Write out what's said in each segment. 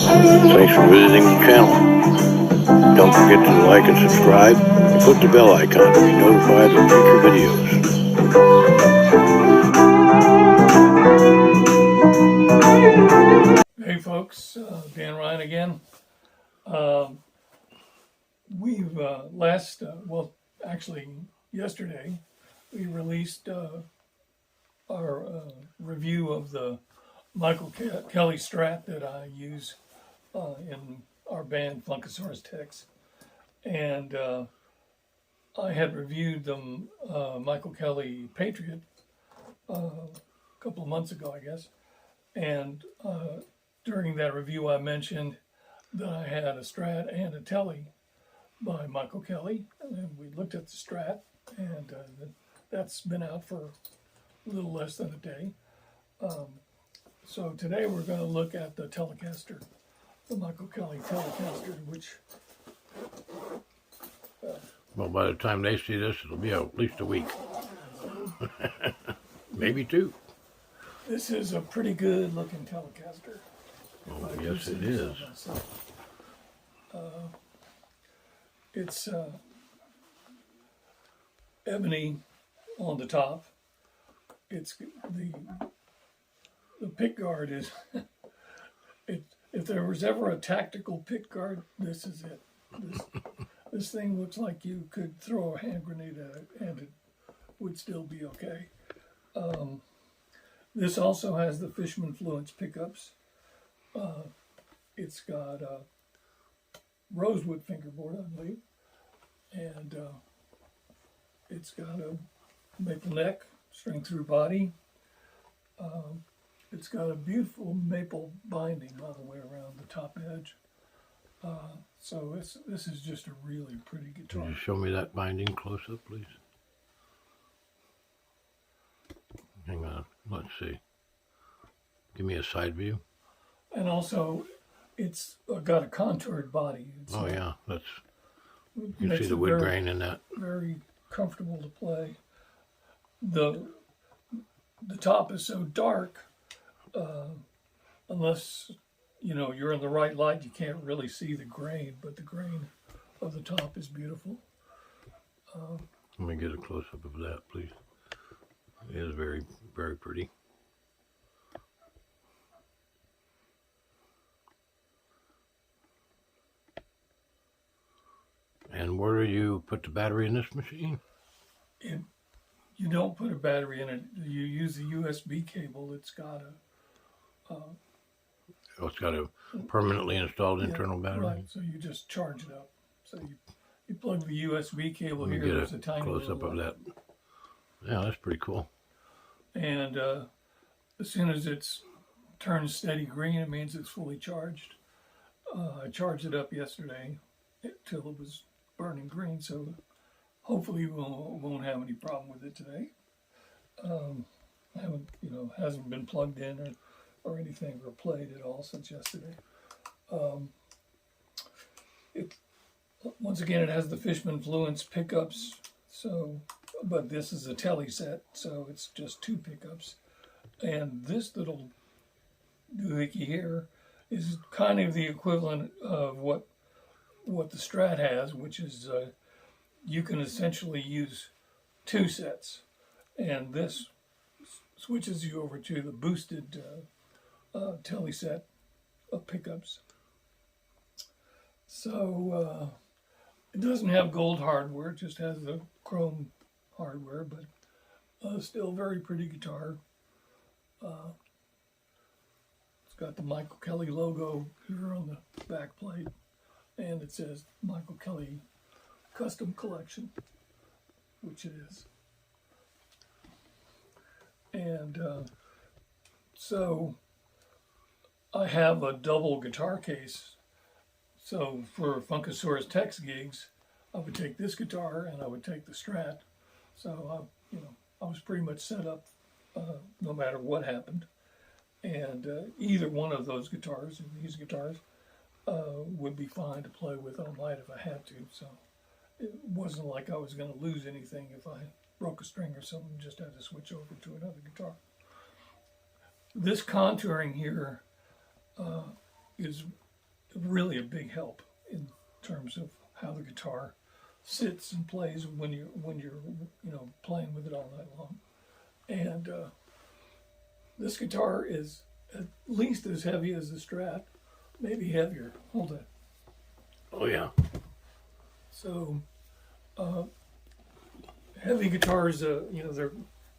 Thanks for visiting the channel. Don't forget to like and subscribe and click the bell icon to be notified of future videos. Hey folks, Dan Ryan again. We've yesterday, we released our review of the Michael Kelly Strat that I use in our band Funkasaurus-Tex. And I had reviewed the Michael Kelly Patriot a couple of months ago, I guess. And during that review, I mentioned that I had a Strat and a Tele by Michael Kelly. And we looked at the Strat, and that's been out for a little less than a day. So today we're going to look at the Telecaster, the Michael Kelly Telecaster, which... well, by the time they see this, it'll be at least a week. Maybe two. This is a pretty good looking Telecaster. Oh, yes, it is. It's ebony on the top. It's the pick guard is if there was ever a tactical pick guard, this is it. This thing looks like you could throw a hand grenade at it and it would still be okay. This also has the Fishman Fluence pickups. It's got a rosewood fingerboard, I believe, and it's got a maple neck, string through body. It's got a beautiful maple binding all the way around the top edge. So this is just a really pretty guitar. Can you show me that binding close up, please? Hang on, let's see. Give me a side view. And also, it's got a contoured body. Oh yeah, that's. You can see the wood grain in that. Very comfortable to play. The top is so dark, unless you're in the right light, you can't really see the grain. But the grain of the top is beautiful. Let me get a close up of that, please. It is very, very pretty. And where do you put the battery in this machine? You don't put a battery in it. You use the USB cable. It's got it's got a permanently installed internal battery. Right, so you just charge it up. So you plug the USB cable Let me here. get There's a tiny close up of that. Yeah, that's pretty cool. And as soon as it's turned steady green, it means it's fully charged. I charged it up yesterday till it was burning green, so hopefully we won't have any problem with it today. I haven't, hasn't been plugged in or anything or played at all since yesterday. Once again, it has the Fishman Fluence pickups, but this is a Tele set, so it's just two pickups. And this little doohickey here is kind of the equivalent of what the Strat has, which is you can essentially use two sets, and this switches you over to the boosted Tele set of pickups. So it doesn't have gold hardware, it just has the chrome hardware, but still very pretty guitar. It's got the Michael Kelly logo here on the back plate, and it says Michael Kelly Custom Collection, which it is. And so I have a double guitar case. So for Funkasaurus-Tex gigs, I would take this guitar and I would take the Strat. So I was pretty much set up no matter what happened. And either one of those guitars, these guitars, would be fine to play with all night if I had to. So it wasn't like I was going to lose anything if I broke a string or something, just had to switch over to another guitar. This contouring here is really a big help in terms of how the guitar sits and plays when you're playing with it all night long. And this guitar is at least as heavy as the Strat, maybe heavier. Hold it. Oh yeah. So heavy guitars,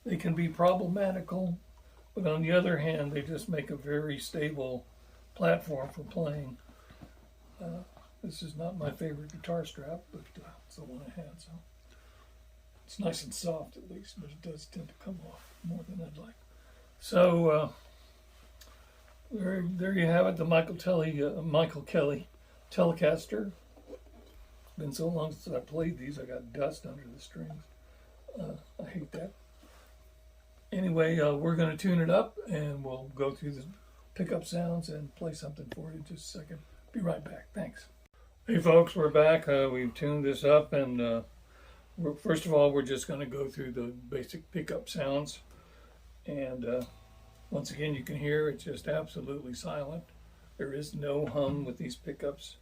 they can be problematical, but on the other hand, they just make a very stable platform for playing. This is not my favorite guitar strap, but it's the one I had, so it's nice and soft at least, but it does tend to come off more than I'd like. So there you have it, the Michael Kelly Telecaster. It's been so long since I played these, I got dust under the strings. I hate that. Anyway, we're going to tune it up, and we'll go through the pickup sounds and play something for you in just a second. Be right back. Thanks. Hey folks, we're back. We've tuned this up, and first of all, we're just going to go through the basic pickup sounds. And once again, you can hear it's just absolutely silent. There is no hum with these pickups,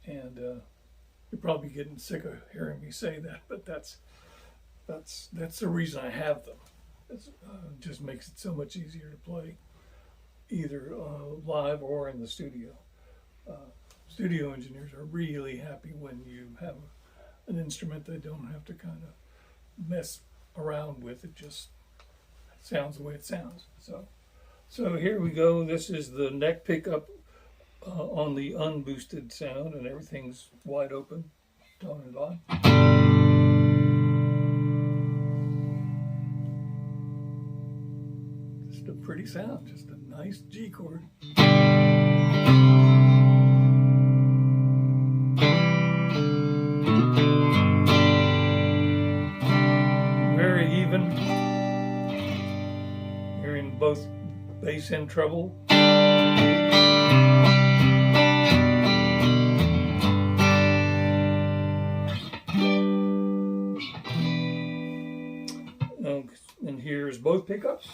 and you're probably getting sick of hearing me say that, but that's the reason I have them. It just makes it so much easier to play, either live or in the studio. Studio engineers are really happy when you have an instrument they don't have to kind of mess around with. It just sounds the way it sounds. So here we go. This is the neck pickup on the unboosted sound, and everything's wide open, tone and on. Just a pretty sound, just a nice G chord. Very even. Hearing both bass and treble. And here's both pickups.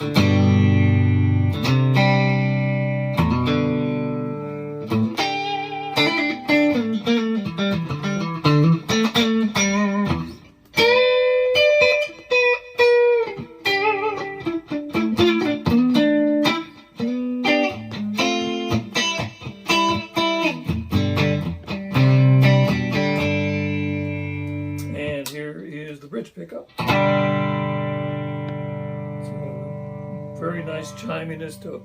And here is the bridge pickup. Very nice chiminess to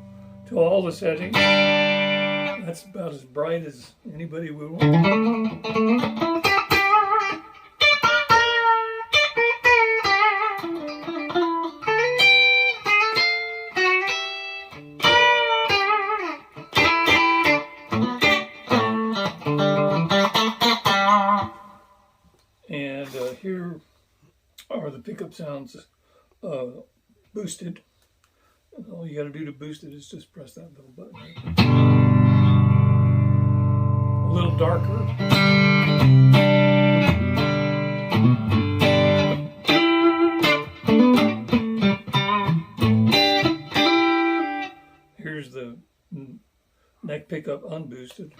all the settings. That's about as bright as anybody would want. And here are the pickup sounds boosted. All you got to do to boost it is just press that little button. A little darker. Here's the neck pickup unboosted.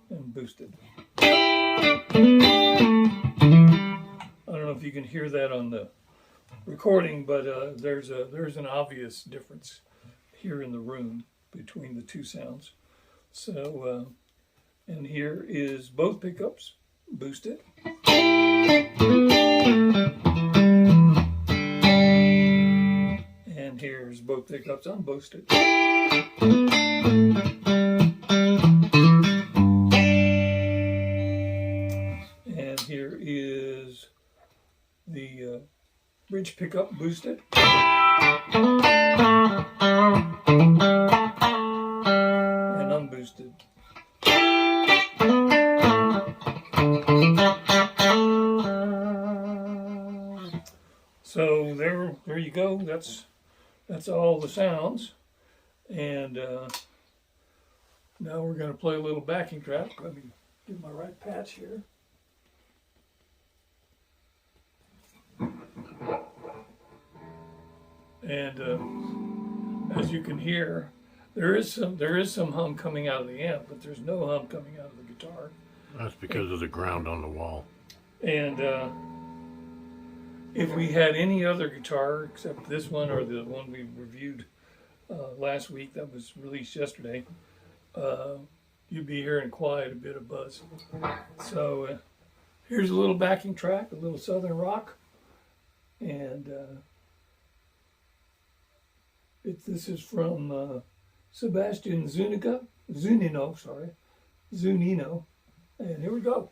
And boosted. I don't know if you can hear that on the recording, but there's an obvious difference here in the room between the two sounds. So, and here is both pickups boosted. And here's both pickups unboosted. And here is the bridge pickup boosted. And unboosted. So there you go. That's all the sounds. And now we're going to play a little backing track. Let me get my right patch here. And as you can hear, there is some hum coming out of the amp, but there's no hum coming out of the guitar. That's because of the ground on the wall. And if we had any other guitar except this one or the one we reviewed last week that was released yesterday, you'd be hearing quite a bit of buzz. So here's a little backing track, a little Southern rock, and this is from Sebastian Zunino, and here we go.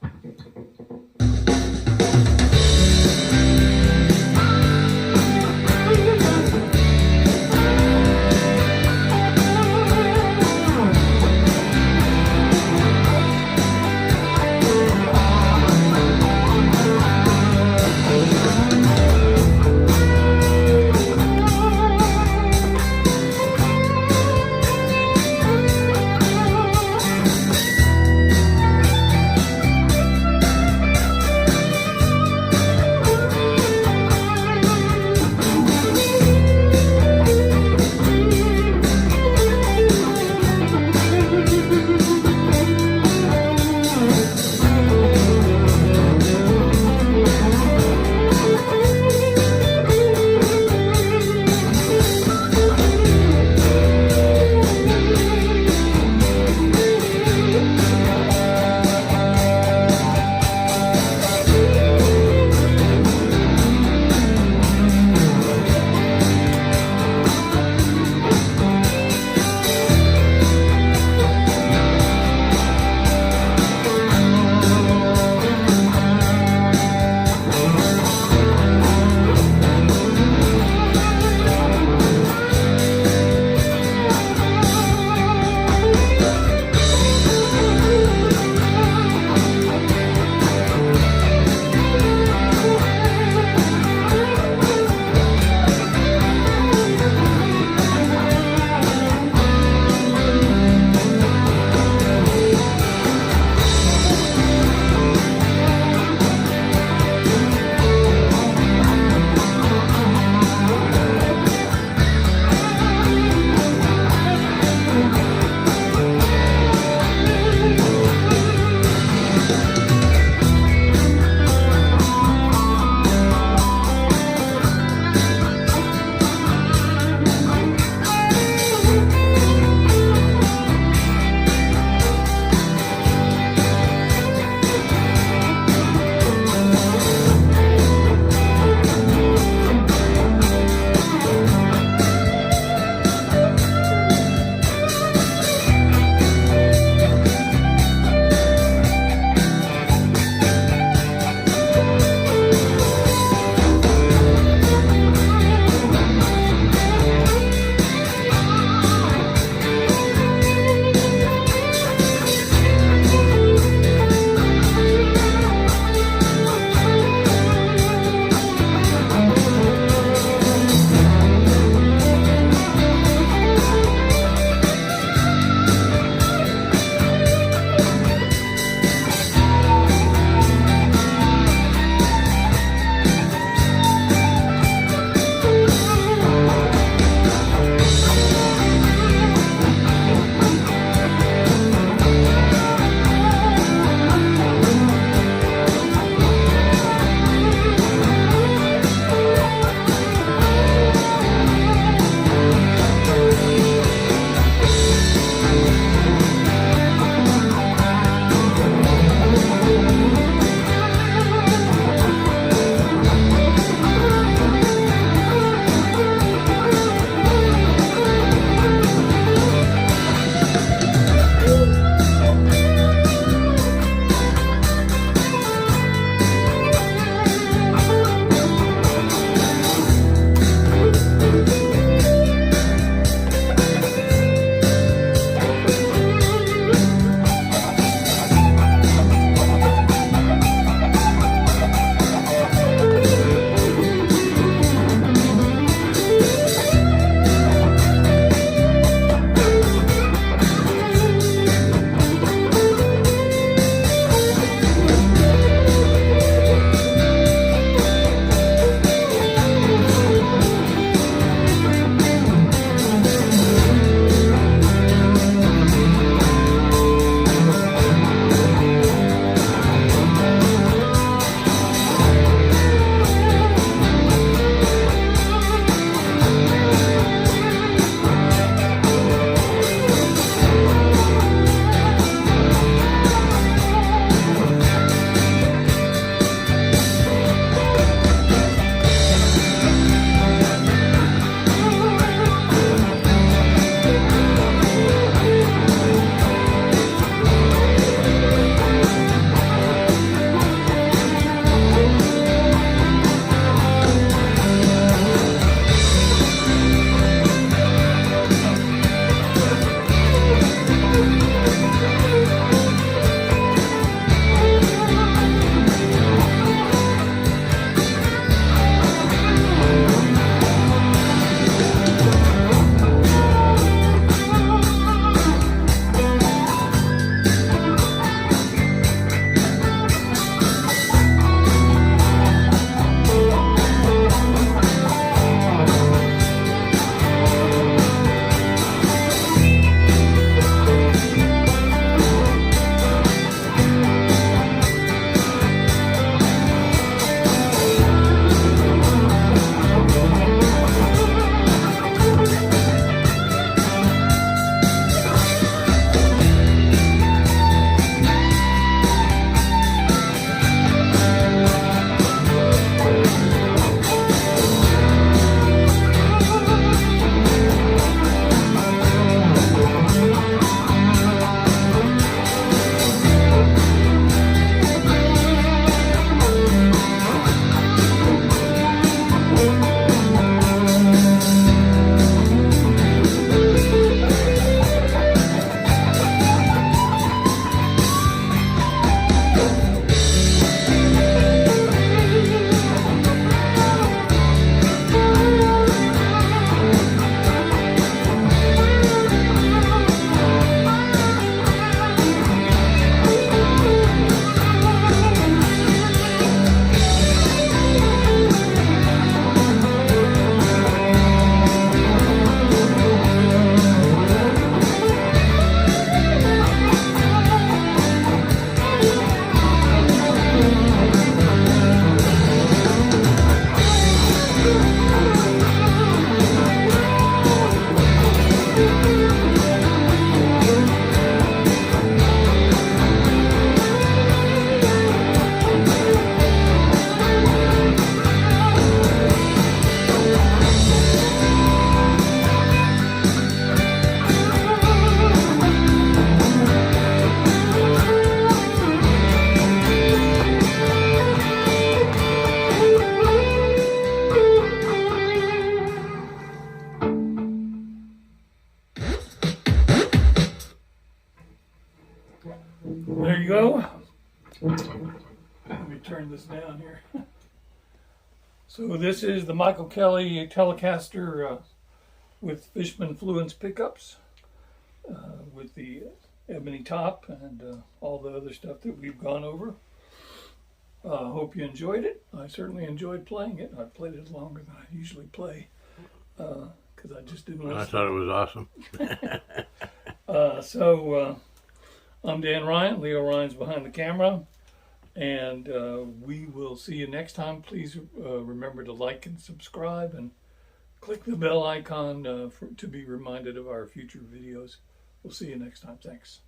There you go. Let me turn this down here. So this is the Michael Kelly Telecaster with Fishman Fluence pickups with the ebony top and all the other stuff that we've gone over. Hope you enjoyed it. I certainly enjoyed playing it. I've played it longer than I usually play because I just didn't want to. I thought it was awesome. I'm Dan Ryan. Leo Ryan's behind the camera. And we will see you next time. Please remember to like and subscribe and click the bell icon to be reminded of our future videos. We'll see you next time. Thanks.